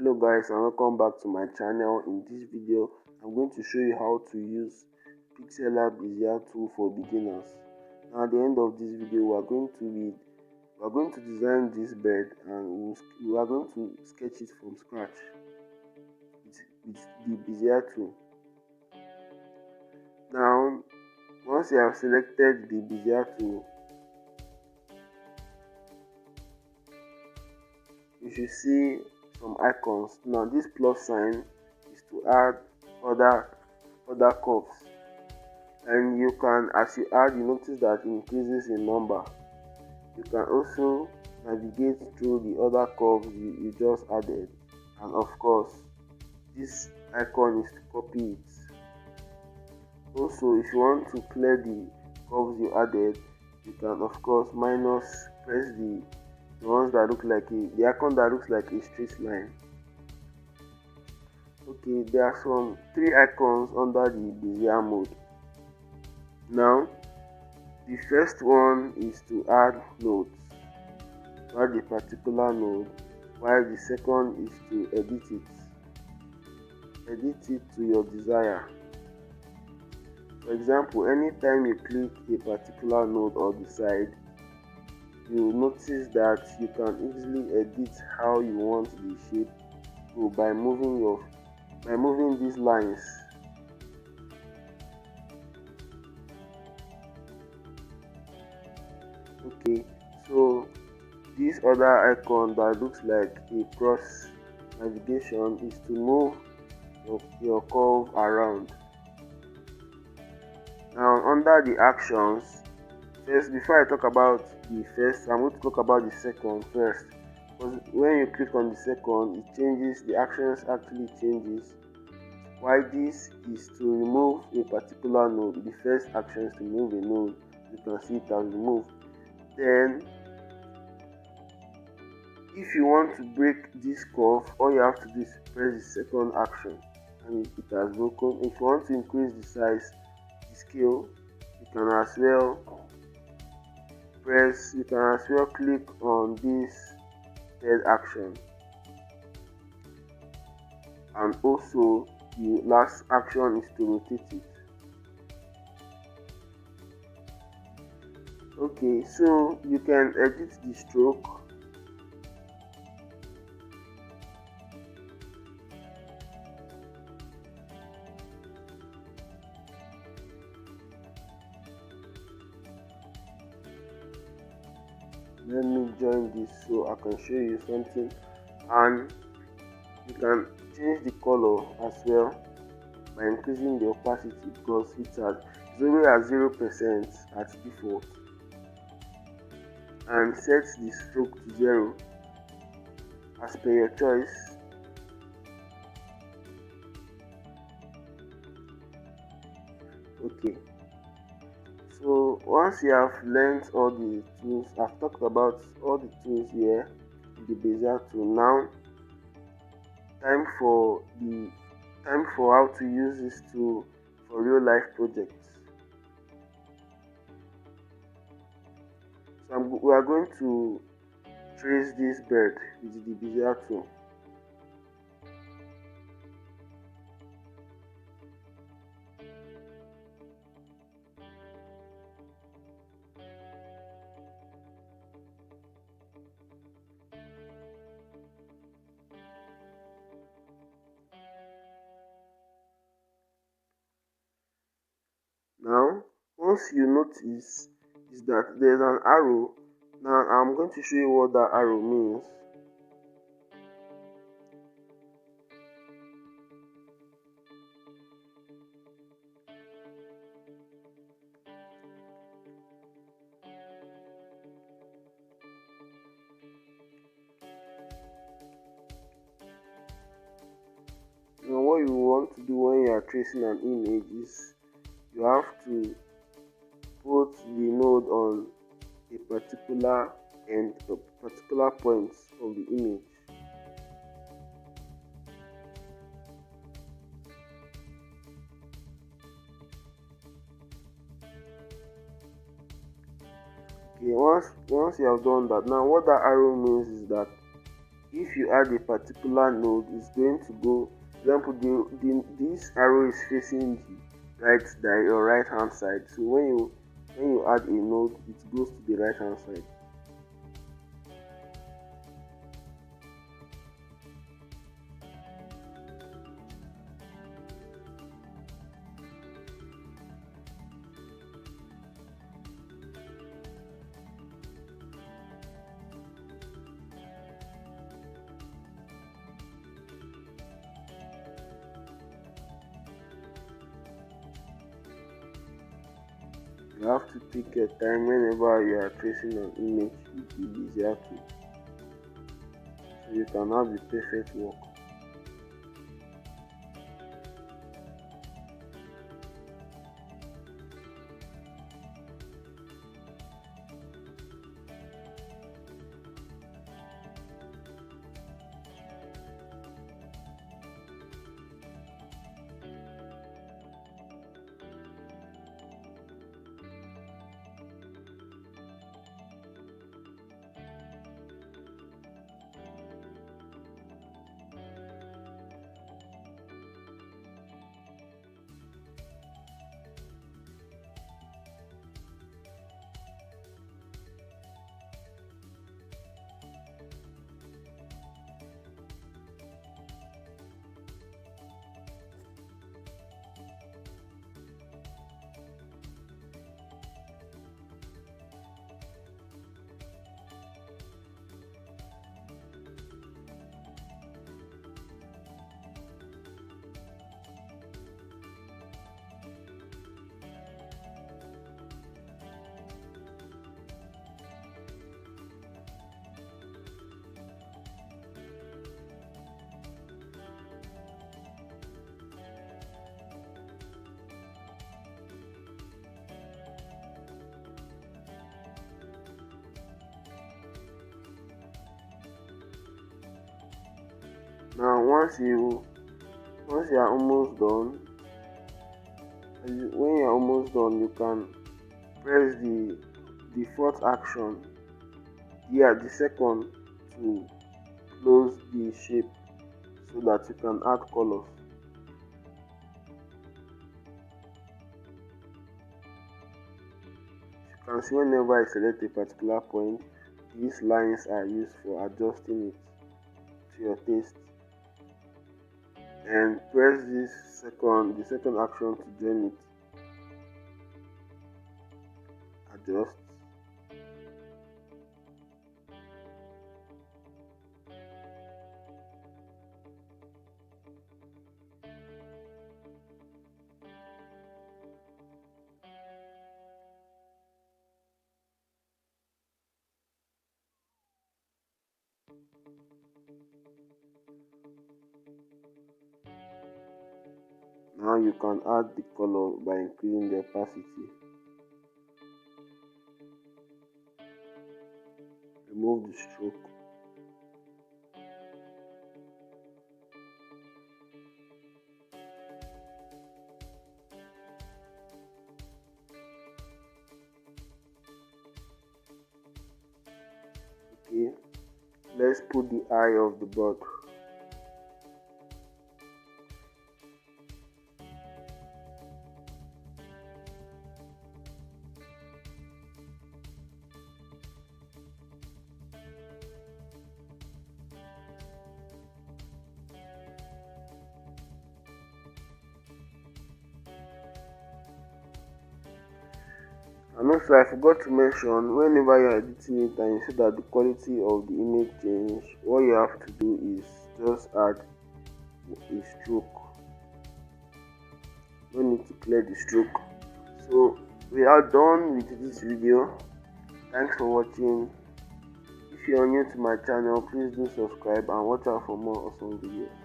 Hello guys, and welcome back to my channel. In this video I'm going to show you how to use pixellab bezier tool for beginners. Now at the end of this video we are going to design this bird, and we are going to sketch it from scratch with the bezier tool. Now once you have selected the bezier tool, you should see some icons. Now this plus sign is to add other curves, and you can, as you add, you notice that it increases in number. You can also navigate through the other curves you just added, and of course this icon is to copy it. Also, if you want to clear the curves you added, you can of course press the ones that look like the icon that looks like a straight line. Okay, there are some 3 icons under the bezier mode. Now the first one is to add nodes, add a particular node, while the second is to edit it to your desire. For example, anytime you click a particular node or the side, you will notice that you can easily edit how you want the shape to by moving these lines. Okay, so this other icon that looks like a cross navigation is to move your curve around. Now under the actions, first, before I talk about the first, I'm going to talk about the second first, because when you click on the second, it changes, the actions actually changes. Why this is to remove a particular node. The first action is to remove a node. You can see it has removed. Then if you want to break this curve, all you have to do is press the second action and it has broken. If you want to increase the size, the scale, you can as well click on this third action, and also the last action is to rotate it. Okay, so you can edit the stroke. Let me join this so I can show you something, and you can change the color as well by increasing the opacity, because it's always at 0% at default, and set the stroke to 0 as per your choice. Okay, so once you have learned all the tools, I've talked about all the tools here in the bezier tool. Now time for how to use this tool for real life projects. So we are going to trace this bird with the bezier tool. Now once you notice is that there's an arrow. Now I'm going to show you what that arrow means. Now what you want to do when you are tracing an image is you have to put the node on a particular point of the image. Okay, once you have done that, now what that arrow means is that if if you add a particular node, it's going to go, for example, this arrow is facing your right hand side. So when you add a node, it goes to the right hand side. You have to take your time whenever you are tracing an image with the bezier tool, so you can have the perfect work. Now once you are almost done, when you are almost done, you can press the fourth action, the second, to close the shape so that you can add colors. You can see whenever I select a particular point, these lines are used for adjusting it to your taste. And press the second action to join it. Adjust. Now you can add the color by increasing the opacity. Remove the stroke. Okay, let's put the eye of the bird. And also, I forgot to mention, whenever you are editing it and you see that the quality of the image change, what you have to do is just add a stroke. No need to clear the stroke. So we are done with this video. Thanks for watching. If you are new to my channel, please do subscribe and watch out for more awesome videos.